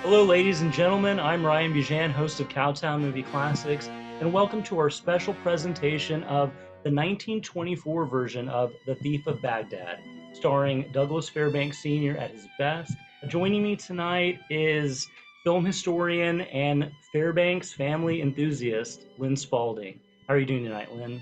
Hello, ladies and gentlemen. I'm Ryan Bujan, host of Cowtown Movie Classics, and welcome to our special presentation of the 1924 version of The Thief of Baghdad, starring Douglas Fairbanks Sr. at his best. Joining me tonight is film historian and Fairbanks family enthusiast, Lynn Spalding. How are you doing tonight, Lynn?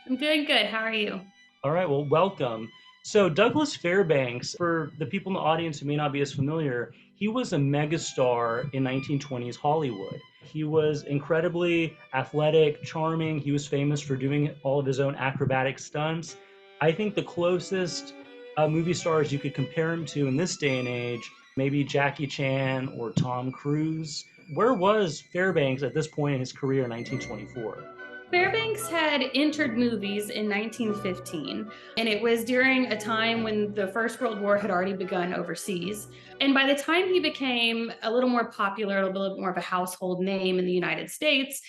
I'm doing good. How are you? All right, well, welcome. So, Douglas Fairbanks, for the people in the audience who may not be as familiar, he was a megastar in 1920s Hollywood. He was incredibly athletic, charming. He was famous for doing all of his own acrobatic stunts. I think the closest movie stars you could compare him to in this day and age, maybe Jackie Chan or Tom Cruise. Where was Fairbanks at this point in his career in 1924? Fairbanks had entered movies in 1915, and it was during a time when the First World War had already begun overseas. And by the time he became a little more popular, a little bit more of a household name in the United States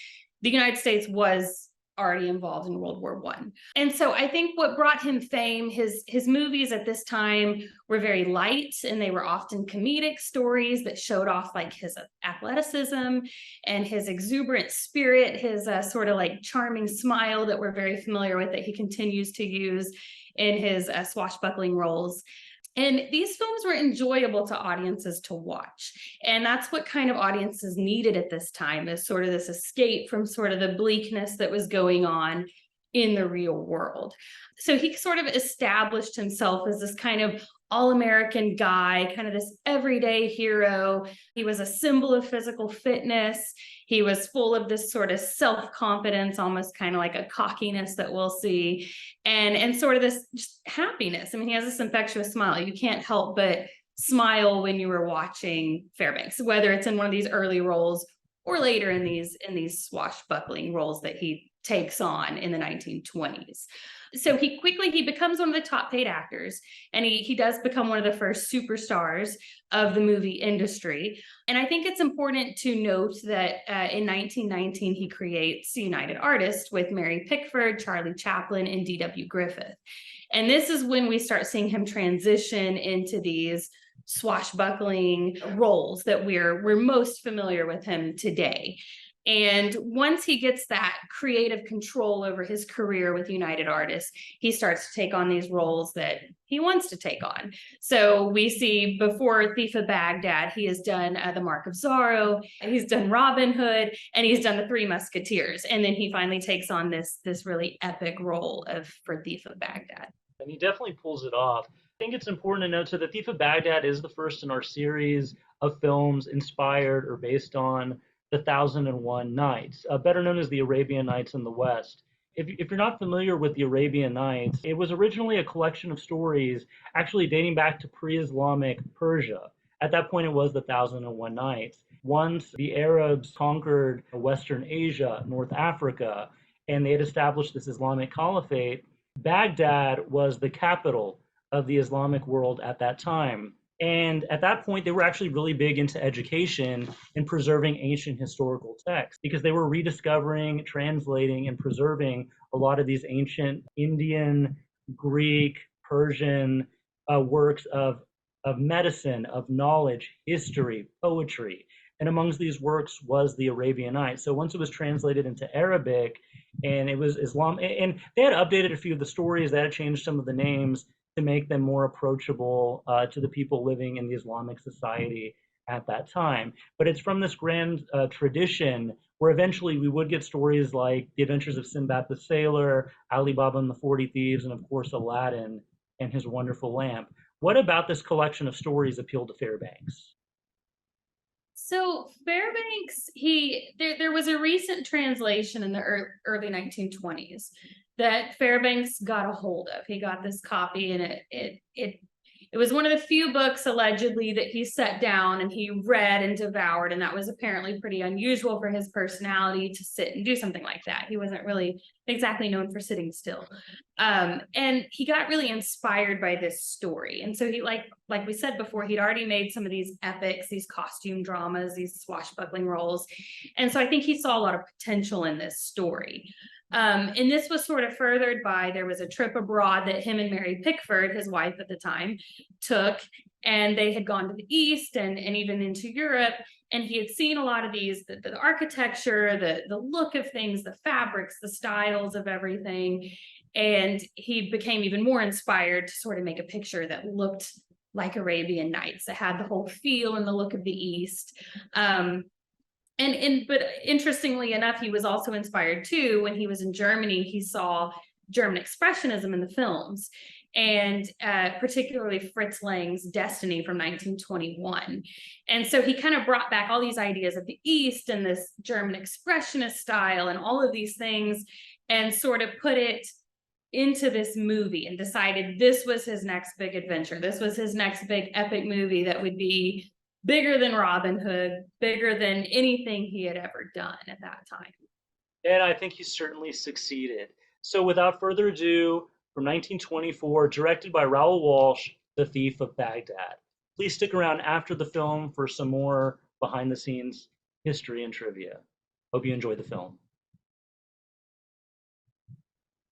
was already involved in World War I. And so I think what brought him fame, his movies at this time were very light, and they were often comedic stories that showed off like his athleticism and his exuberant spirit, his sort of like charming smile that we're very familiar with that he continues to use in his swashbuckling roles. And these films were enjoyable to audiences to watch. And that's what kind of audiences needed at this time, is sort of this escape from sort of the bleakness that was going on in the real world. So he sort of established himself as this kind of all-American guy, kind of this everyday hero. He was a symbol of physical fitness. He was full of this sort of self-confidence, almost kind of like a cockiness that we'll see, and sort of this just happiness. I mean, he has this infectious smile. You can't help but smile when you were watching Fairbanks, whether it's in one of these early roles or later in these swashbuckling roles that he takes on in the 1920s. So he becomes one of the top paid actors, and he does become one of the first superstars of the movie industry. And I think it's important to note that in 1919 he creates United Artists with Mary Pickford, Charlie Chaplin, and D.W. Griffith. And this is when we start seeing him transition into these swashbuckling roles that we're most familiar with him today. And once he gets that creative control over his career with United Artists, he starts to take on these roles that he wants to take on. So we see before Thief of Baghdad, he has done The Mark of Zorro, he's done Robin Hood, and he's done The Three Musketeers. And then he finally takes on this really epic role for Thief of Baghdad. And he definitely pulls it off. I think it's important to note, so The Thief of Baghdad is the first in our series of films inspired or based on the 1001 Nights, better known as the Arabian Nights in the West. If you're not familiar with the Arabian Nights, it was originally a collection of stories actually dating back to pre-Islamic Persia. At that point, it was the 1001 Nights. Once the Arabs conquered Western Asia, North Africa, and they had established this Islamic caliphate, Baghdad was the capital of the Islamic world at that time. And at that point, they were actually really big into education and preserving ancient historical texts because they were rediscovering, translating, and preserving a lot of these ancient Indian, Greek, Persian works of medicine, of knowledge, history, poetry. And amongst these works was the Arabian Nights. So once it was translated into Arabic and it was Islam, and they had updated a few of the stories, they had changed some of the names to make them more approachable to the people living in the Islamic society at that time. But it's from this grand tradition where eventually we would get stories like The Adventures of Sinbad the Sailor, Ali Baba and the 40 Thieves, and of course Aladdin and his wonderful lamp. What about this collection of stories appealed to Fairbanks? So Fairbanks, there was a recent translation in the early 1920s that Fairbanks got a hold of. He got this copy, and it was one of the few books allegedly that he sat down and he read and devoured, and that was apparently pretty unusual for his personality to sit and do something like that. He wasn't really exactly known for sitting still. And he got really inspired by this story. And so he, like we said before, he'd already made some of these epics, these costume dramas, these swashbuckling roles. And so I think he saw a lot of potential in this story. And this was sort of furthered by, there was a trip abroad that him and Mary Pickford, his wife at the time, took. and they had gone to the East and even into Europe, and he had seen a lot of these, the architecture, the look of things, the fabrics, the styles of everything, and he became even more inspired to sort of make a picture that looked like Arabian Nights, that had the whole feel and the look of the East. But interestingly enough, he was also inspired too when he was in Germany. He saw German expressionism in the films, and particularly Fritz Lang's Destiny from 1921. And so he kind of brought back all these ideas of the East and this German expressionist style and all of these things, and sort of put it into this movie and decided this was his next big adventure. This was his next big epic movie that would be bigger than Robin Hood, bigger than anything he had ever done at that time. And I think he certainly succeeded. So without further ado, from 1924, directed by Raoul Walsh, The Thief of Baghdad. Please stick around after the film for some more behind the scenes history and trivia. Hope you enjoy the film.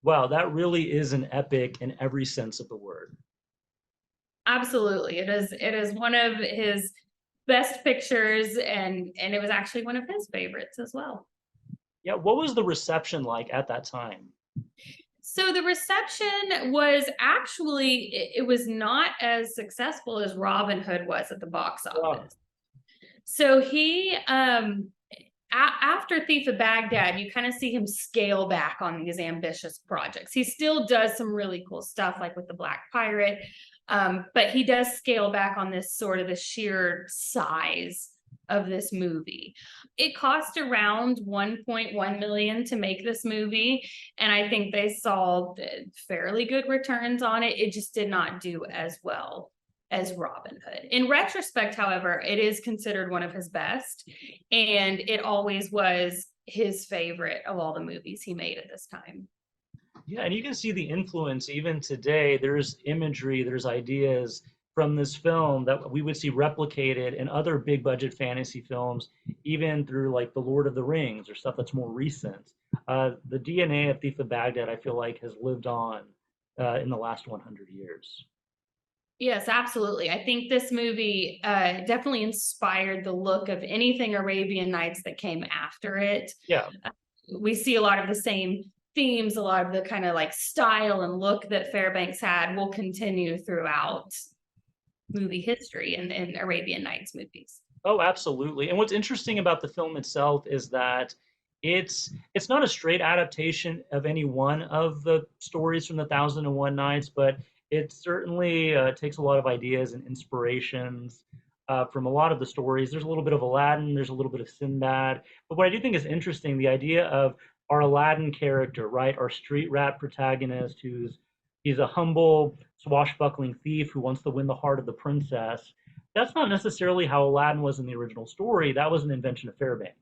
Wow, that really is an epic in every sense of the word. Absolutely. It is one of his best pictures, and it was actually one of his favorites as well. Yeah, what was the reception like at that time? So the reception was actually, it was not as successful as Robin Hood was at the box office. Wow. So he after Thief of Baghdad, you kind of see him scale back on these ambitious projects. He still does some really cool stuff, like with the Black Pirate, but he does scale back on this sort of the sheer size of this movie. It cost around 1.1 million to make this movie, and I think they saw fairly good returns on it. It just did not do as well as Robin Hood. In retrospect, however, it is considered one of his best, and it always was his favorite of all the movies he made at this time. Yeah, and you can see the influence even today. There's imagery, there's ideas from this film that we would see replicated in other big budget fantasy films, even through like The Lord of the Rings or stuff that's more recent. The DNA of Thief of Baghdad, I feel like, has lived on in the last 100 years. Yes, absolutely. I think this movie definitely inspired the look of anything Arabian Nights that came after it. Yeah. We see a lot of the same themes, a lot of the kind of like style and look that Fairbanks had will continue throughout movie history and Arabian Nights movies. Oh, absolutely. And what's interesting about the film itself is that it's not a straight adaptation of any one of the stories from the Thousand and One Nights, but it certainly takes a lot of ideas and inspirations from a lot of the stories. There's a little bit of Aladdin, there's a little bit of Sinbad. But what I do think is interesting, the idea of our Aladdin character, right? Our street rat protagonist he's a humble, swashbuckling thief who wants to win the heart of the princess. That's not necessarily how Aladdin was in the original story. That was an invention of Fairbanks.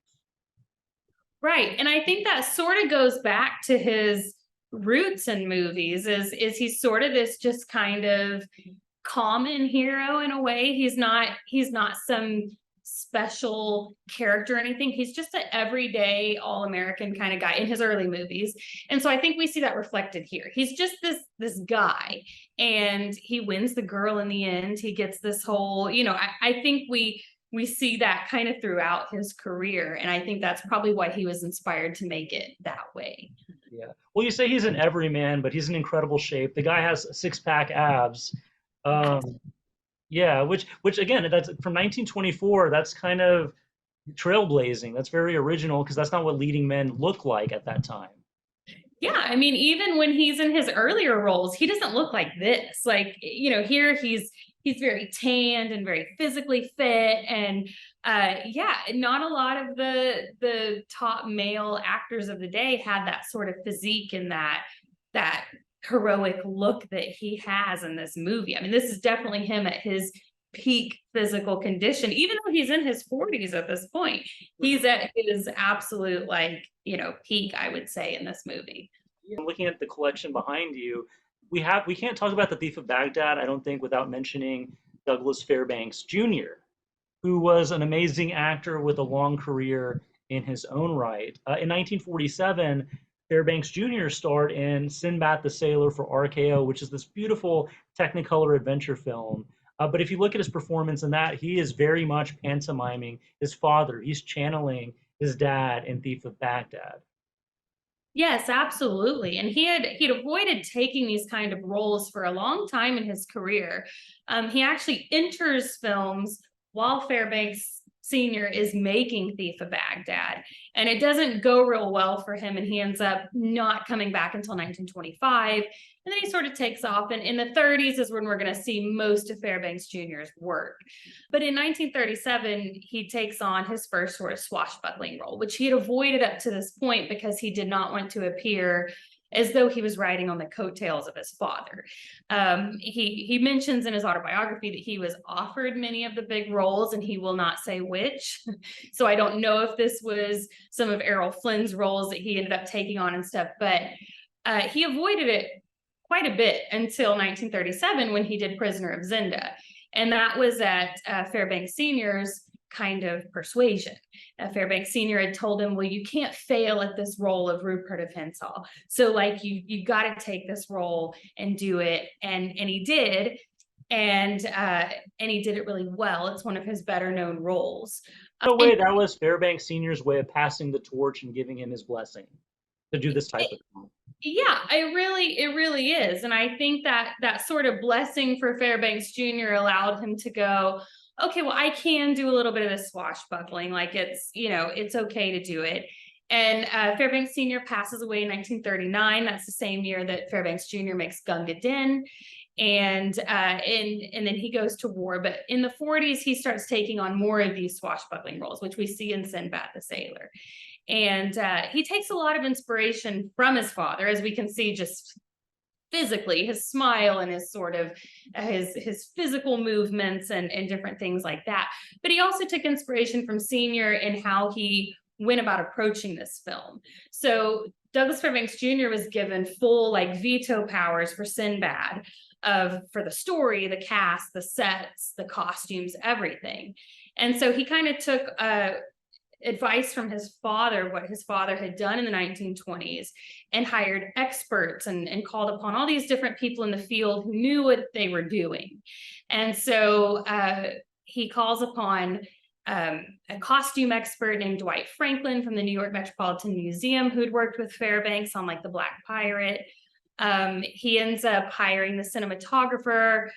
Right. And I think that sort of goes back to his roots in movies is he's sort of this just kind of common hero in a way. He's not some special character or anything. He's just an everyday all-American kind of guy in his early movies. And so I think we see that reflected here. He's just this guy, and he wins the girl in the end. He gets this whole, I think we see that kind of throughout his career. And I think that's probably why he was inspired to make it that way. Yeah. Well, you say he's an everyman, but he's in incredible shape. The guy has six-pack abs. Yeah, which again, that's from 1924. That's kind of trailblazing. That's very original because that's not what leading men look like at that time. Yeah, I mean, even when he's in his earlier roles, he doesn't look like this. Like, here he's very tanned and very physically fit, and yeah, not a lot of the top male actors of the day had that sort of physique and that heroic look that he has in this movie. I mean, this is definitely him at his peak physical condition. Even though he's in his 40s at this point, he's at his absolute peak, I would say, in this movie. Looking at the collection behind you, we can't talk about The Thief of Baghdad, I don't think, without mentioning Douglas Fairbanks Jr., who was an amazing actor with a long career in his own right. In 1947, Fairbanks Jr. starred in Sinbad the Sailor for RKO, which is this beautiful Technicolor adventure film. But if you look at his performance in that, he is very much pantomiming his father. He's channeling his dad in Thief of Baghdad. Yes, absolutely. And he'd avoided taking these kind of roles for a long time in his career. He actually enters films while Fairbanks Sr. is making Thief of Baghdad, and it doesn't go real well for him, and he ends up not coming back until 1925. And then he sort of takes off. And in the 30s is when we're going to see most of Fairbanks Jr.'s work. But in 1937, he takes on his first sort of swashbuckling role, which he had avoided up to this point because he did not want to appear as though he was riding on the coattails of his father. He mentions in his autobiography that he was offered many of the big roles, and he will not say which. So I don't know if this was some of Errol Flynn's roles that he ended up taking on and stuff, but he avoided it quite a bit until 1937 when he did Prisoner of Zenda. And that was at Fairbanks Sr.'s kind of persuasion. Fairbanks Sr. had told him, well, you can't fail at this role of Rupert of Hentzau. So like you got to take this role and do it. And he did. And he did it really well. It's one of his better known roles. No way, that was Fairbanks Sr.'s way of passing the torch and giving him his blessing to do this type of thing. Yeah, it really is. And I think that that sort of blessing for Fairbanks Jr. allowed him to go, okay, well, I can do a little bit of the swashbuckling. Like it's okay to do it. And Fairbanks Sr. passes away in 1939. That's the same year that Fairbanks Jr. makes Gunga Din. And then he goes to war. But in the 40s, he starts taking on more of these swashbuckling roles, which we see in Sinbad the Sailor. And he takes a lot of inspiration from his father, as we can see just physically, his smile and his sort of his physical movements and different things like that. But he also took inspiration from Senior in how he went about approaching this film. So Douglas Fairbanks Jr. was given full like veto powers for Sinbad, for the story, the cast, the sets, the costumes, everything. And so he kind of took advice from his father, what his father had done in the 1920s, and hired experts and called upon all these different people in the field who knew what they were doing. And so he calls upon a costume expert named Dwight Franklin from the New York Metropolitan Museum, who'd worked with Fairbanks on like The Black Pirate. He ends up hiring the cinematographer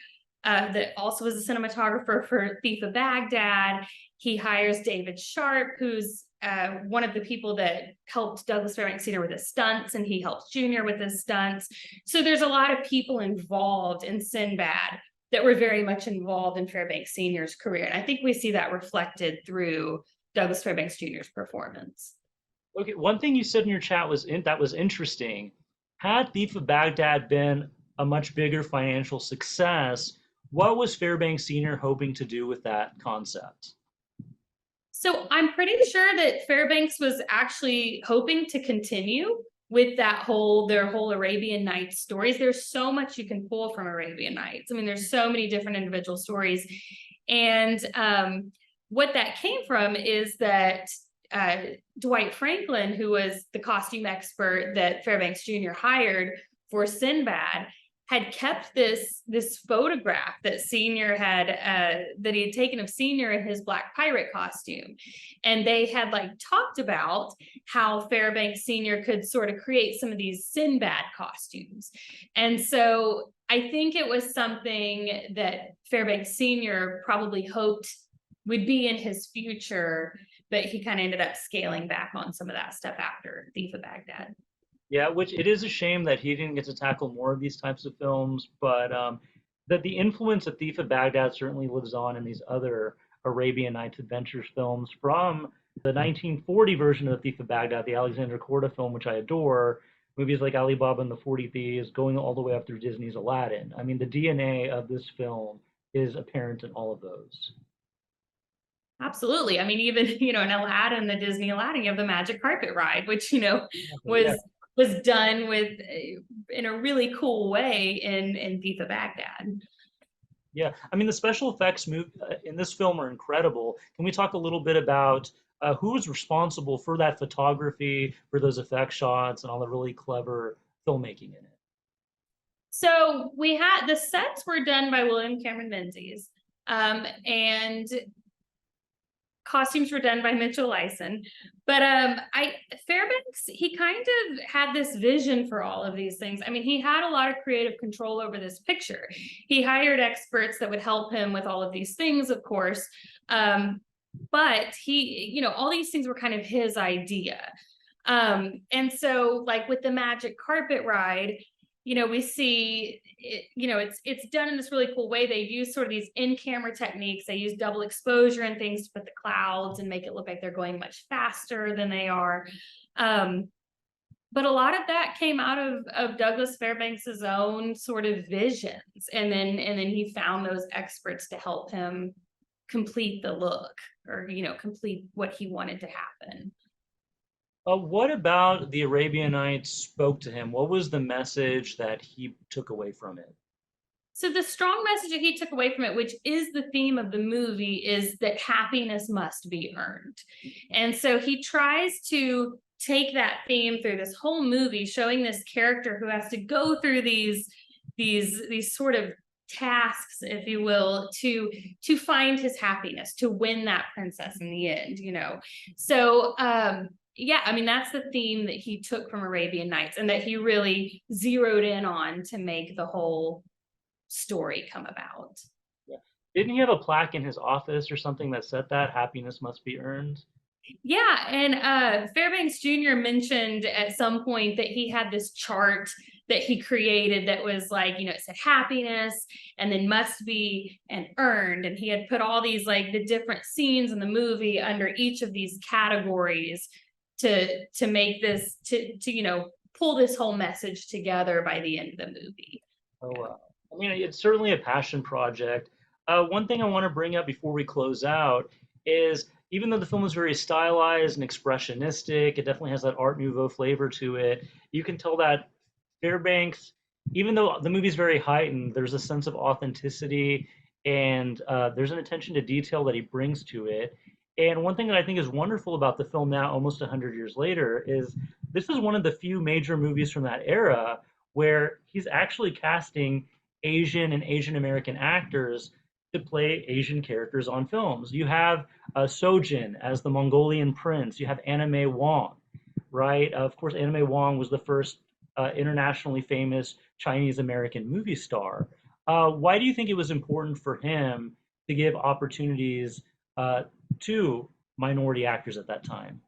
that also was a cinematographer for Thief of Baghdad. He hires David Sharp, who's one of the people that helped Douglas Fairbanks Sr. with his stunts, and he helps Junior with his stunts. So there's a lot of people involved in Sinbad that were very much involved in Fairbanks Sr.'s career. And I think we see that reflected through Douglas Fairbanks Jr.'s performance. Okay, one thing you said in your chat that was interesting. Had Thief of Baghdad been a much bigger financial success, what was Fairbanks Sr. hoping to do with that concept? So I'm pretty sure that Fairbanks was actually hoping to continue with their whole Arabian Nights stories. There's so much you can pull from Arabian Nights. I mean, there's so many different individual stories. And what that came from is that Dwight Franklin, who was the costume expert that Fairbanks Jr. hired for Sinbad, had kept this photograph that Senior had that he had taken of Senior in his Black Pirate costume. And they had like talked about how Fairbanks Senior could sort of create some of these Sinbad costumes. And so I think it was something that Fairbanks Senior probably hoped would be in his future, but he kind of ended up scaling back on some of that stuff after Thief of Baghdad. Yeah, which it is a shame that he didn't get to tackle more of these types of films, but that the influence of Thief of Baghdad certainly lives on in these other Arabian Nights Adventures films, from the 1940 version of the Thief of Baghdad, the Alexandra Korda film, which I adore, movies like Ali Baba and the 40 Thieves, going all the way up through Disney's Aladdin. I mean, the DNA of this film is apparent in all of those. Absolutely. I mean, even, in Aladdin, the Disney Aladdin, you have the magic carpet ride, which, was done with in a really cool way in Thief of Baghdad. Yeah, I mean, the special effects in this film are incredible. Can we talk a little bit about who was responsible for that photography, for those effect shots, and all the really clever filmmaking in it? So we had the sets were done by William Cameron Menzies, and costumes were done by Mitchell Lyson. But I Fairbanks, he kind of had this vision for all of these things. I mean, he had a lot of creative control over this picture. He hired experts that would help him with all of these things, of course. But he, all these things were kind of his idea. And so like with the magic carpet ride, we see it, it's done in this really cool way. They use sort of these in-camera techniques. They use double exposure and things to put the clouds and make it look like they're going much faster than they are. But a lot of that came out of Douglas Fairbanks's own sort of visions. And then he found those experts to help him complete the look, or, complete what he wanted to happen. What about the Arabian Nights spoke to him? What was the message that he took away from it? So the strong message that he took away from it, which is the theme of the movie, is that happiness must be earned. And so he tries to take that theme through this whole movie, showing this character who has to go through these sort of tasks, if you will, to find his happiness, to win that princess in the end, So yeah, I mean, that's the theme that he took from Arabian Nights, and that he really zeroed in on to make the whole story come about. Yeah. Didn't he have a plaque in his office or something that said that happiness must be earned? Yeah, and Fairbanks Jr. mentioned at some point that he had this chart that he created that was like, it said happiness and then must be and earned. And he had put all these like the different scenes in the movie under each of these categories to make this to pull this whole message together by the end of the movie. Oh, wow. I mean, it's certainly a passion project. One thing I want to bring up before we close out is, even though the film is very stylized and expressionistic, it definitely has that Art Nouveau flavor to it. You can tell that Fairbanks, even though the movie's very heightened, there's a sense of authenticity, and there's an attention to detail that he brings to it. And one thing that I think is wonderful about the film now, almost 100 years later, is this is one of the few major movies from that era where he's actually casting Asian and Asian American actors to play Asian characters on films. You have Sojin as the Mongolian prince. You have Anna May Wong, right? Of course, Anna May Wong was the first internationally famous Chinese American movie star. Why do you think it was important for him to give opportunities to minority actors at that time?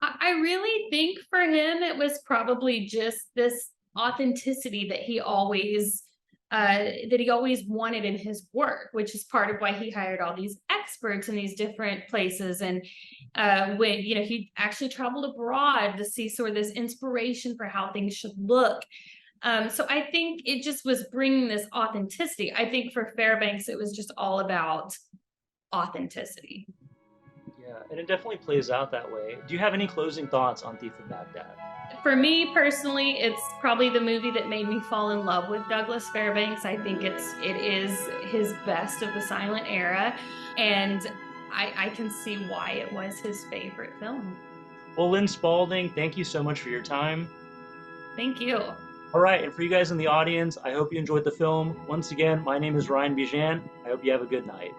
I really think for him it was probably just this authenticity that he always wanted in his work, which is part of why he hired all these experts in these different places. And when he actually traveled abroad to see sort of this inspiration for how things should look. So I think it just was bringing this authenticity. I think for Fairbanks it was just all about authenticity. Yeah, and it definitely plays out that way. Do you have any closing thoughts on Thief of Baghdad? For me personally, it's probably the movie that made me fall in love with Douglas Fairbanks. I think it is his best of the silent era, and I can see why it was his favorite film. Well, Lynn Spalding, thank you so much for your time. Thank you. All right, and for you guys in the audience, I hope you enjoyed the film. Once again, my name is Ryan Bijan. I hope you have a good night.